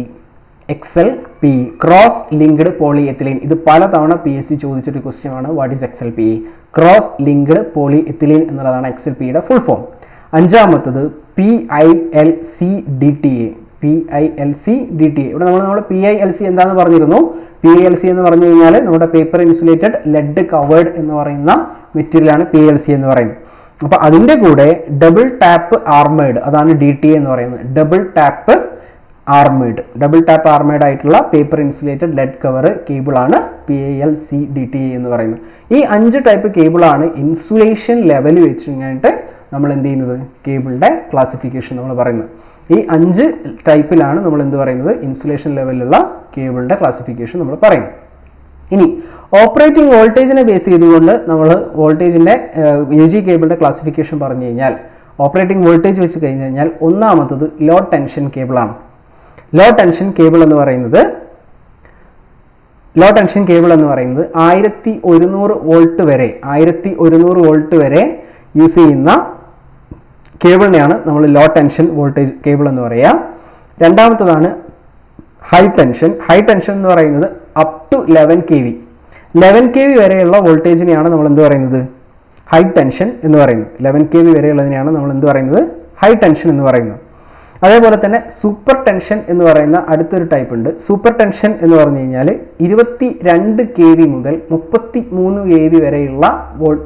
cross linked poly ethylene. ഇത് പലതവണ PSC ചോദിച്ചൊരു ക്വസ്റ്റ്യൻ ആണ്, what is XLPE? Cross linked poly ethylene എന്നുള്ളതാണ് XLPEയുടെ ഫുൾ ഫോം. അഞ്ചാമത്തത് PILCDTA. ഇവിടെ നമ്മൾ PILC എന്താണെന്ന് പറഞ്ഞിരുന്നു. PILC എന്ന് പറഞ്ഞു കഴിഞ്ഞാൽ നമ്മുടെ പേപ്പർ ഇൻസുലേറ്റഡ് ലെഡ് കവേർഡ് എന്ന് പറയുന്ന മെറ്റീരിയലാണ് PILC എന്ന് പറയുന്നത്. അപ്പോൾ അതിൻ്റെ കൂടെ ഡബിൾ ടാപ്പ് ആർമേഡ്, അതാണ് DTA എന്ന് പറയുന്നത്. ഡബിൾ ടാപ്പ് ആർമേഡ് ആയിട്ടുള്ള പേപ്പർ ഇൻസുലേറ്റഡ് ലെഡ് കവർ കേബിളാണ് PILCDTA എന്ന് പറയുന്നത്. ഈ 5 ടൈപ്പ് കേബിളാണ് ഇൻസുലേഷൻ ലെവൽ വെച്ച് കഴിഞ്ഞിട്ട് നമ്മൾ എന്ത് ചെയ്യുന്നത്, കേബിളിൻ്റെ ക്ലാസിഫിക്കേഷൻ നമ്മൾ പറയുന്നത്. ഈ 5 ടൈപ്പിലാണ് നമ്മൾ എന്ത് പറയുന്നത്, ഇൻസുലേഷൻ ലെവലിലുള്ള കേബിളിൻ്റെ ക്ലാസിഫിക്കേഷൻ നമ്മൾ പറയുന്നത്. ഇനി ഓപ്പറേറ്റിംഗ് വോൾട്ടേജിനെ ബേസ് ചെയ്തുകൊണ്ട് നമ്മൾ വോൾട്ടേജിൻ്റെ യു ജി കേബിളിൻ്റെ ക്ലാസിഫിക്കേഷൻ പറഞ്ഞു കഴിഞ്ഞാൽ, ഓപ്പറേറ്റിംഗ് വോൾട്ടേജ് വെച്ച് കഴിഞ്ഞ് കഴിഞ്ഞാൽ ഒന്നാമത്തത് ലോ ടെൻഷൻ കേബിളാണ്. ലോ ടെൻഷൻ കേബിൾ എന്ന് പറയുന്നത് 1100 വോൾട്ട് വരെ യൂസ് ചെയ്യുന്ന കേബിളിനെയാണ് നമ്മൾ ലോ ടെൻഷൻ വോൾട്ടേജ് കേബിൾ എന്ന് പറയുക. രണ്ടാമത്തതാണ് ഹൈ ടെൻഷൻ എന്ന് പറയുന്നത് അപ് ടു 11 kV വരെയുള്ള വോൾട്ടേജിനെയാണ് നമ്മൾ എന്ത് പറയുന്നത്, ഹൈ ടെൻഷൻ എന്ന് പറയുന്നത്. 11 kV വരെയുള്ളതിനെയാണ് നമ്മൾ എന്ത് പറയുന്നത്, ഹൈ ടെൻഷൻ എന്ന് പറയുന്നത്. അതേപോലെ തന്നെ സൂപ്പർ ടെൻഷൻ എന്ന് പറയുന്ന അടുത്തൊരു ടൈപ്പ് ഉണ്ട്. സൂപ്പർ ടെൻഷൻ എന്ന് പറഞ്ഞു കഴിഞ്ഞാൽ 22 kV മുതൽ 33 kV വരെയുള്ള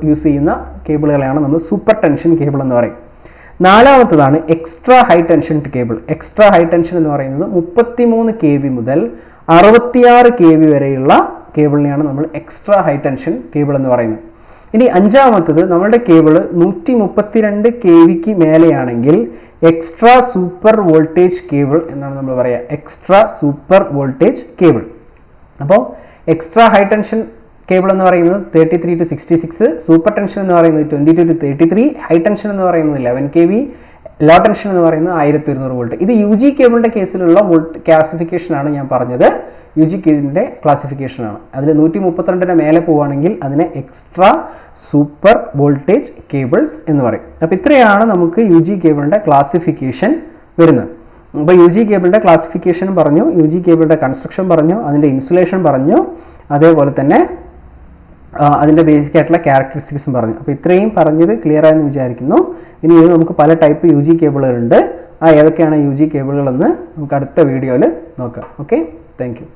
യൂസ് ചെയ്യുന്ന കേബിളുകളെയാണ് നമ്മൾ സൂപ്പർ ടെൻഷൻ കേബിൾ എന്ന് പറയും. നാലാമത്തതാണ് extra high tension cable. Extra high tension എന്ന് പറയുന്നത് 33 kV മുതൽ 66 kV വരെയുള്ള കേബിളിനെയാണ് നമ്മൾ എക്സ്ട്രാ ഹൈ ടെൻഷൻ കേബിൾ എന്ന് പറയുന്നത്. ഇനി അഞ്ചാമത്തത്, നമ്മളുടെ കേബിൾ 132 kVക്ക് മേലെയാണെങ്കിൽ എക്സ്ട്രാ സൂപ്പർ വോൾട്ടേജ് കേബിൾ എന്നാണ് നമ്മൾ പറയുക. Extra super voltage cable. അപ്പോൾ എക്സ്ട്രാ ഹൈ ടെൻഷൻ കേബിൾ എന്ന് പറയുന്നത് 33 to 66, സൂപ്പർ ടെൻഷൻ എന്ന് പറയുന്നത് 22 to 33, ഹൈ ടെൻഷൻ എന്ന് പറയുന്നത് 11 kV, ലോ ടെൻഷൻ എന്ന് പറയുന്നത് 1100 വോൾട്ട്. ഇത് യു ജി കേബിളിൻ്റെ കേസിലുള്ള ക്ലാസിഫിക്കേഷനാണ് ഞാൻ പറഞ്ഞത്. യു ജി കേബിളിൻ്റെ ക്ലാസിഫിക്കേഷനാണ്. അതിൽ 132 മേലെ പോവുകയാണെങ്കിൽ അതിനെ എക്സ്ട്രാ സൂപ്പർ വോൾട്ടേജ് കേബിൾസ് എന്ന് പറയും. അപ്പോൾ ഇത്രയാണ് നമുക്ക് യു ജി കേബിളിൻ്റെ ക്ലാസിഫിക്കേഷൻ വരുന്നത്. അപ്പോൾ യു ജി കേബിളിൻ്റെ ക്ലാസിഫിക്കേഷൻ പറഞ്ഞു, യു ജി കേബിളിൻ്റെ കൺസ്ട്രക്ഷൻ പറഞ്ഞു, അതിൻ്റെ ഇൻസുലേഷൻ പറഞ്ഞു, അതേപോലെ തന്നെ അതിൻ്റെ ബേസിക് ആയിട്ടുള്ള ക്യാരക്ടറിസ്റ്റിക്സും പറഞ്ഞു. അപ്പോൾ ഇത്രയും പറഞ്ഞത് ക്ലിയർ ആയെന്ന് വിചാരിക്കുന്നു. ഇനി നമുക്ക് പല ടൈപ്പ് യു ജി കേബിളുകളുണ്ട്. ഏതൊക്കെയാണ് യു ജി കേബിളുകളെന്ന് നമുക്ക് അടുത്ത വീഡിയോയിൽ നോക്കാം. Okay, thank you.